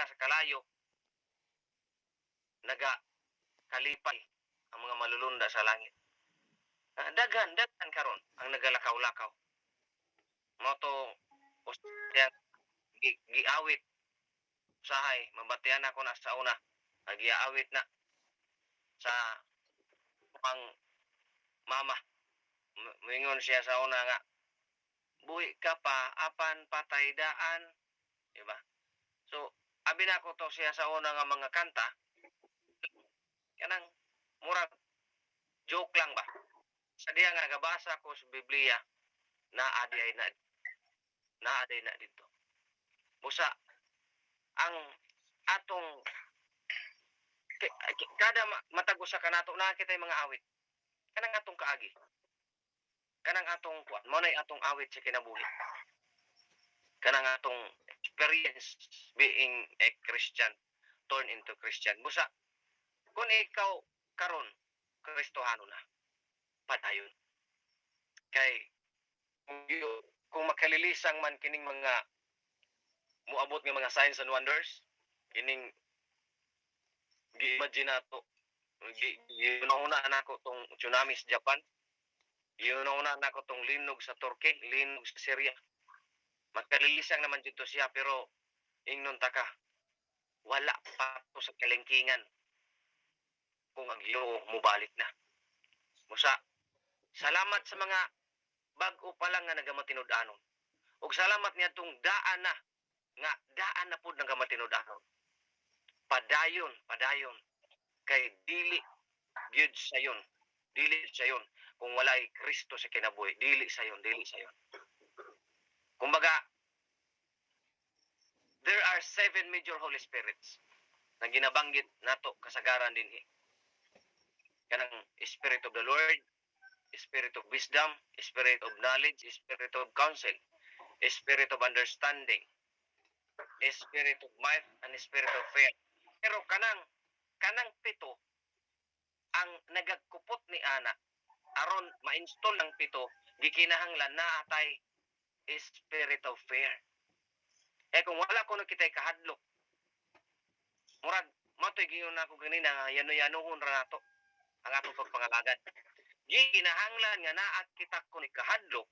sa kalayo, kalipay ang mga malulunda sa langit. Daghan karon ang nagalakaw-lakaw. Moto usayang giawit usahay mabatian ako na sa una. Giawit na sa pang mama. Mingon siya sa una nga, buhi ka pa, apan patay daan. Diba? So, abi na ko to siya sa una nga mga kanta, kanang murag joke lang ba? Sa diya nga gabasa ko sa Biblia, naaday na dito. Busa, ang atong kada matagos sa kanato na kitay mga awit. Kanang atong kaagi. Kanang atong kuan, mo nay atong awit sa kinabuhi. Kanang atong experience being a Christian, turn into Christian. Busa, kung ikaw karon Kristohano na, padayon. Kay kung makalilisang man kining mga muabot nga mga signs and wonders, kining gi-imagine nato, una nako tong tsunami sa Japan, una nako tong linog sa Turkey, linog sa Syria. Makalilisang naman dito siya, pero ingnon ta ka, wala pa to sa kalingkingan kung ang Ginoo mubalik na. Musa, salamat sa mga bag-o pa lang nga nagamatinud-anon. Ug salamat niya tong daan na pud nagamatinud-anon. Padayon kay dili gyud sayon. Kung walay Kristo sa kinabuhi, dili sayon. Kumbaga, there are 7 major Holy Spirits na ginabanggit nato kasagaran dinhi. Kanang Spirit of the Lord, Spirit of Wisdom, Spirit of Knowledge, Spirit of Counsel, Spirit of Understanding, Spirit of Might, and Spirit of Fear. Pero kanang pito ang nagagkupot ni ana aron ma-install ng pito, gikinahanglan na atay Spirit of Fear. Kung wala ko kitay kahadlok, murag matoy giyon ako ganina nga yano-yanohon ra nato ang atong pagpangalagad. Gikinahanglan nga naa kita ko ni kahadlok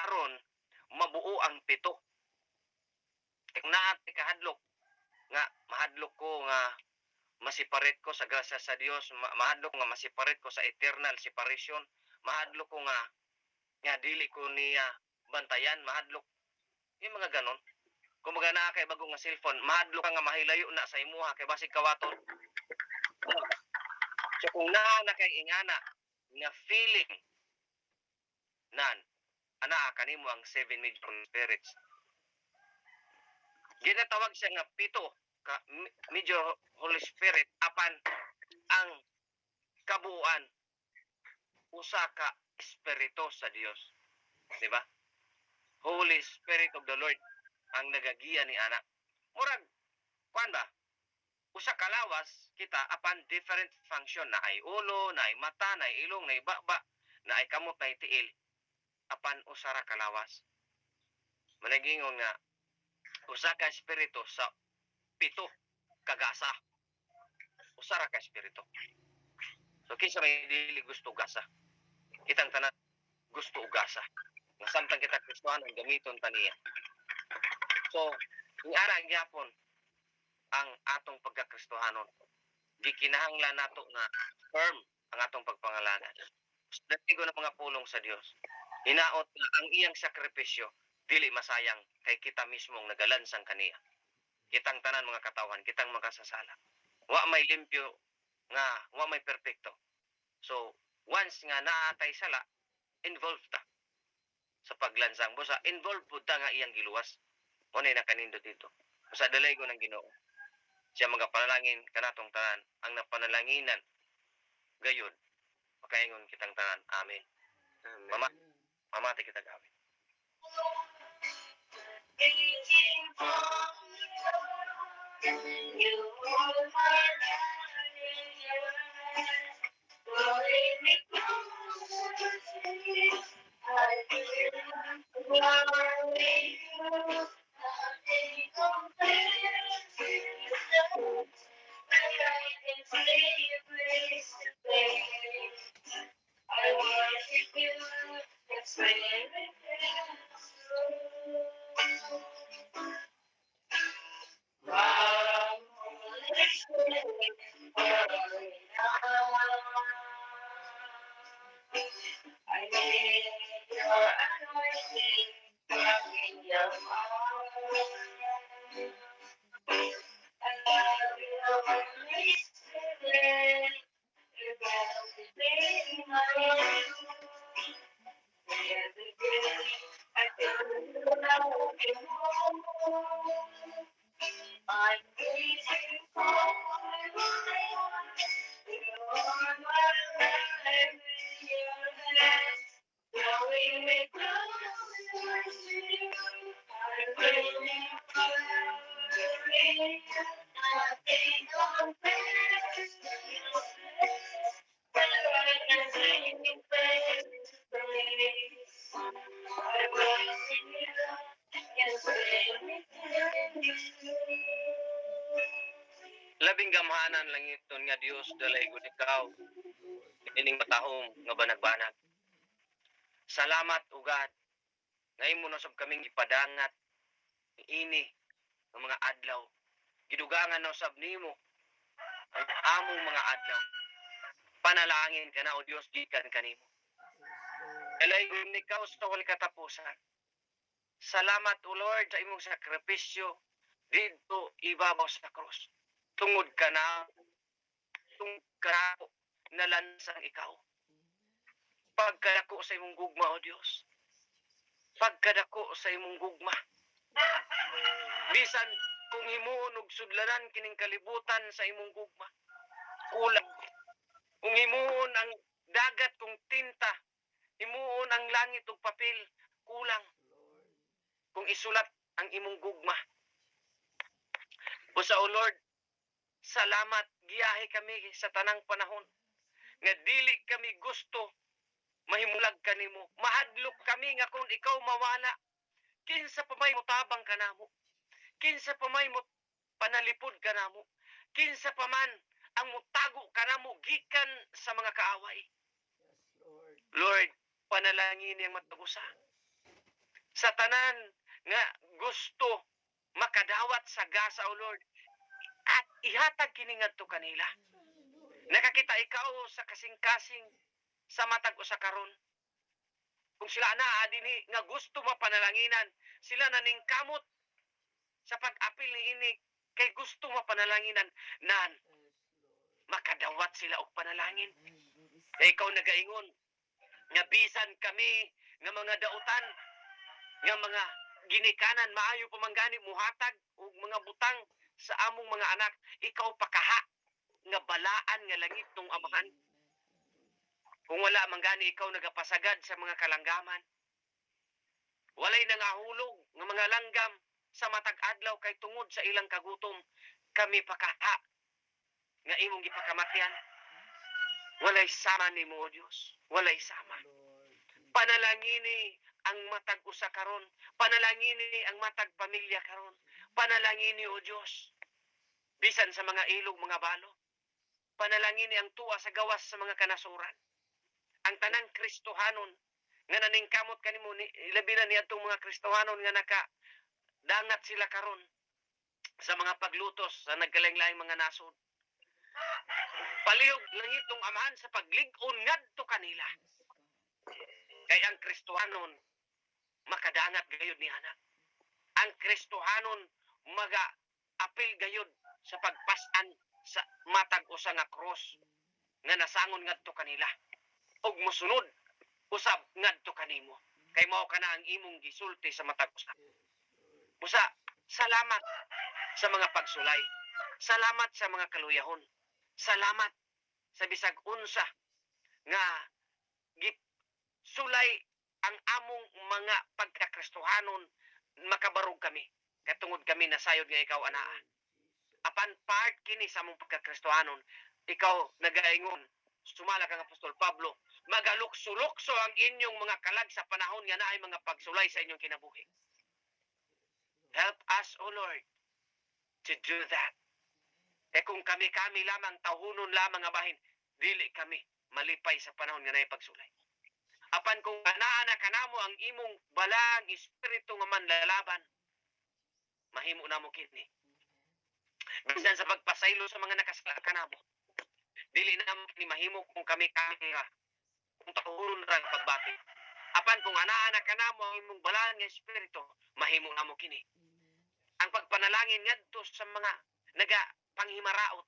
aron mabuo ang pito. Kung naa kahadlok nga mahadlok ko nga masiparate ko sa grasya sa Dios, mahadlok nga masiparate ko sa eternal separation, mahadlok ko nga dili ko niya bantayan, mahadlok yung mga ganon. Kung mga naa kay bagong nga cellphone, mahadlok ka nga mahilayo na sa imuha kay basig kawaton. So kung naa na kay ingana nga feeling ana kanimo ang 7 major spirits. Ginatawag siya nga pito ka major Holy Spirit apan ang kabuuan usa ka espiritu sa Dios. Di ba? Holy Spirit of the Lord ang nagagiya ni ana. Murag kuan ba? Usa ka lawas kita apan different function, na ay ulo, na ay mata, na ay ilong, na ay baba, na ay kamot, na ay tiil, apan usa ra ka lawas. Managingon nga usa ka espiritu sa pito kagasa. Usa ra ka espiritu. So kinsa may dili gusto gasa? Kitang tanan gusto ugasa. Nga samtang kita Kristohanon gamiton ta niya. So ni ara gyapon ang atong pagkakristohanon. Gikinahanglan nato nga firm ang atong pagpangalagad. Datigo na mga pulong sa Dios. Hinaot na ang iyang sakripisyo dili masayang kay kita mismong nagalansang kaniya. Kitang tanan mga katawhan, kitang makasasala. Wa may limpyo nga, wa may perpekto. So, once nga naatay sala, involved ta sa paglansang. Busa, involved po ta nga iyang giluwas. Muna na kanindo dito. Busa, dalay ko ng Ginoo. Siya mga panalangin kanatong tanan, ang napanalanginan gayon. Makaingon kitang tanan. Amen. Mamati kita gawin. nga Dios dalay gud ikaw ining matahong nga banag-banag. Salamat ugad nga imo na sab kaming ipadangat ini ng mga adlaw. Gidugangan na sab nimo ang among mga adlaw. Panalangin ka na o Dios gikan kanimo. Dalay gud ikaw sa wal katapusan. Salamat o Lord sa imong sakripisyo dito ibabaw sa krus. Tungod ka na nalansang ikaw. Pagkadako sa imong gugma o Dios. Pagkadako sa imong gugma. Bisan kung himuon og sudlanan kining kalibutan sa imong gugma. Kulang. Kung himuon ang dagat kung tinta, himuon ang langit og papel, kulang. Kung isulat ang imong gugma. Busa o Lord, salamat giyahe kami sa tanang panahon nga dili kami gusto mahimulag kanimo. Mahadlok kami nga kung ikaw mawala, kinsa pa may mutabang kanamo, kinsa pa may panalipod kanamo, kinsa pa man ang mutago kanamo gikan sa mga kaaway. Lord, panalangin yang matagusa sa tanan nga gusto makadawat sa gasa o Lord at ihatag kini ngadto kanila. Nakakita ikaw sa kasing-kasing sa matag usa karon. Kung sila naa dinhi nga gusto mapanalanginan, sila naningkamot sa pag-apil ni ini kay gusto mapanalanginan nan makadawat sila og panalangin. Kay ikaw nagaingon nga bisan kami nga mga dautan nga mga ginikanan maayo pamanggani muhatag og mga butang sa among mga anak, ikaw pakaha nga balaan nga langit tong amahan. Kung wala manggani ikaw nagapasagad sa mga kalanggaman. Walay nangahulog nga mga langgam sa matag adlaw kay tungod sa ilang kagutom, kami pakaha nga imong gipakamatyan. Walay sama nimo o Dios, walay sama. Panalangini ang matag usa karon, panalangini ang matag pamilya karon, panalangini o Dios bisan sa mga ilog mga balo, panalangini ang tuwa sa gawas sa mga kanasuran, ang tanang Kristohanon nga naningkamot kanimo, labi na niadtong mga Kristohanon nga dangat sila karon sa mga paglutos sa nagkalain-laing mga nasod. Palihog langit ng amahan sa paglig-on ngadto kanila. Kay ang Kristohanon makadangat gayud ni anak. Ang Kristohanon maga-apil gayud sa pagpasan sa matag usa nga cross nga nasangon ngadto kanila. Og mosunod usab ngadto kanimo. Kay mao kana ang imong gisulti sa matag usa. Busa, salamat sa mga pagsulay. Salamat sa mga kaluyahon. Salamat sa bisag unsa nga sulay ang among mga pagkakristohanon, makabarog kami. Katungod kami nasayod nga ikaw anaa. Apan part kini sa among pagkakristohanon, ikaw nagaingon, sumala kang Apostol Pablo, magalukso-lukso ang inyong mga kalag sa panahon nga naay mga pagsulay sa inyong kinabuhi. Help us, O Lord, to do that. Kung kami lamang, tahunon lamang nga bahin, dili kami malipay sa panahon nga naay pagsulay. Apan kung anaa na kanamo ang imong balang espiritu nga manlalaban, mahimo na mo kini. Bisan sa pagpasaylo sa mga nakasala kanamo, dili na mo kini mahimo kung kami nga kung tahunon ra ang pagbati. Apan kung anaa na kanamo ang imong balang espiritu, mahimo na mo kini. Ang pagpanalangin ngadto sa mga nagapanghimmaraot,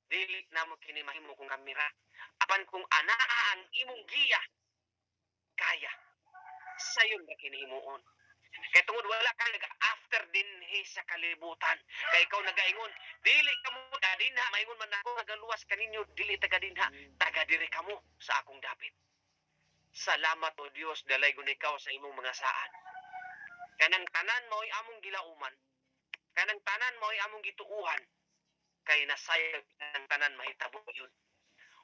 dili na mo kini mahimo kung kami ra. Apan kung anaa ang imong giya, kaya sayon na kinihimuon. Kaya tungod wala ka nag-after dinhi sa kalibutan. Kaya ikaw nagaingon, dili ka mo tagadinha, maingon man ako nagaluwas kaninyo, dili tagadinha, tagadiri ka mo sa akong dapit. Salamat o Dios, dalay gun ikaw sa imong mga saan. Kanang tanan mo'y among gilauman, kanang tanan mo'y among gituuhan, kay nasayag kanang tanan mahitabo yun.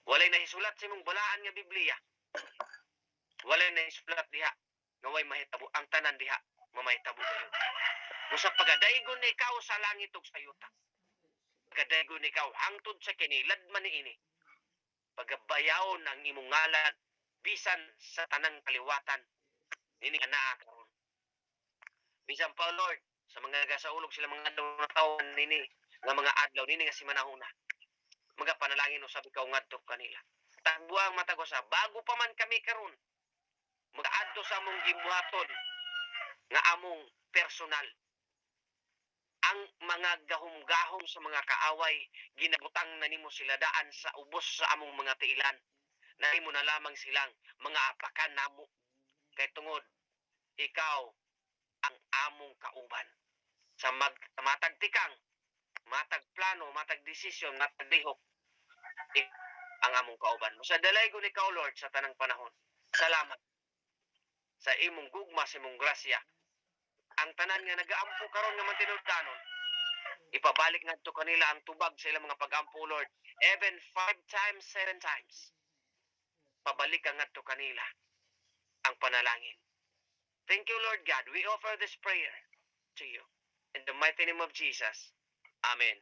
Walay nahisulat sa imong balaan nga Biblia. Walay nahisulat diha nga way mahitabo. Ang tanan diha mamahitabo kayo. Musa pagadaygon na ikaw sa langit ug sa yuta. Pagkadaygon ikaw hangtod sa kini ladman niini. Pagabayawon ang imong ngalan bisan sa tanang kaliwatan. Nini ka naa karon. Bisan pa Lord, sa mga gasaulog sila mga adlaw na taon nini, nga mga adlaw nini nga si manahuna. Mga panalangin usab ikaw ngadto kanila. Tagbuang mata ko sa bago pa man kami karon. Mag-adto sa among gibuhaton nga among personal. Ang mga gahom-gahom sa mga kaaway, ginabutang na nimo sila daan sa ubos sa among mga tiilan. Nahimo na lamang silang mga apakan namo. Kay tungod, ikaw ang among kauban. Sa matag tikang, matag plano, matag desisyon, matag lihok, ang among kauban. Sa dalay ko ikaw, Lord, sa tanang panahon. Salamat sa imong gugma, sa imong grasya. Ang tanan nga nagaampo karon nga mantinud-danon, ipabalik ngadto kanila ang tubag sa ilang mga pag-ampo, Lord. Even 5 times, 7 times. Pabalik ang ngadto kanila ang panalangin. Thank you, Lord God. We offer this prayer to you. In the mighty name of Jesus. Amen.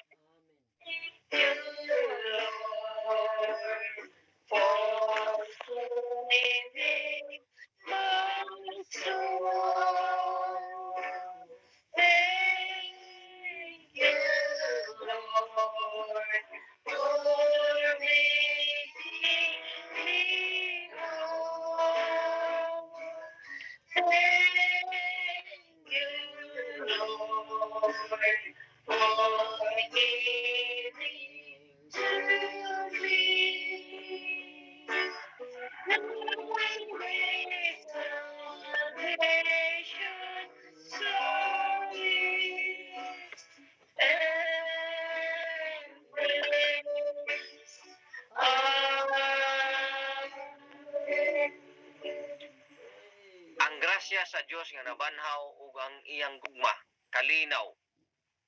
Ang grasya sa Dios nga nabanhaw ug ang iyang gugma kalinaw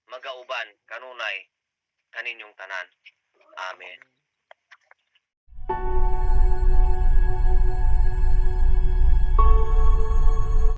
magauban kanunay kaninyong tanan. Amen.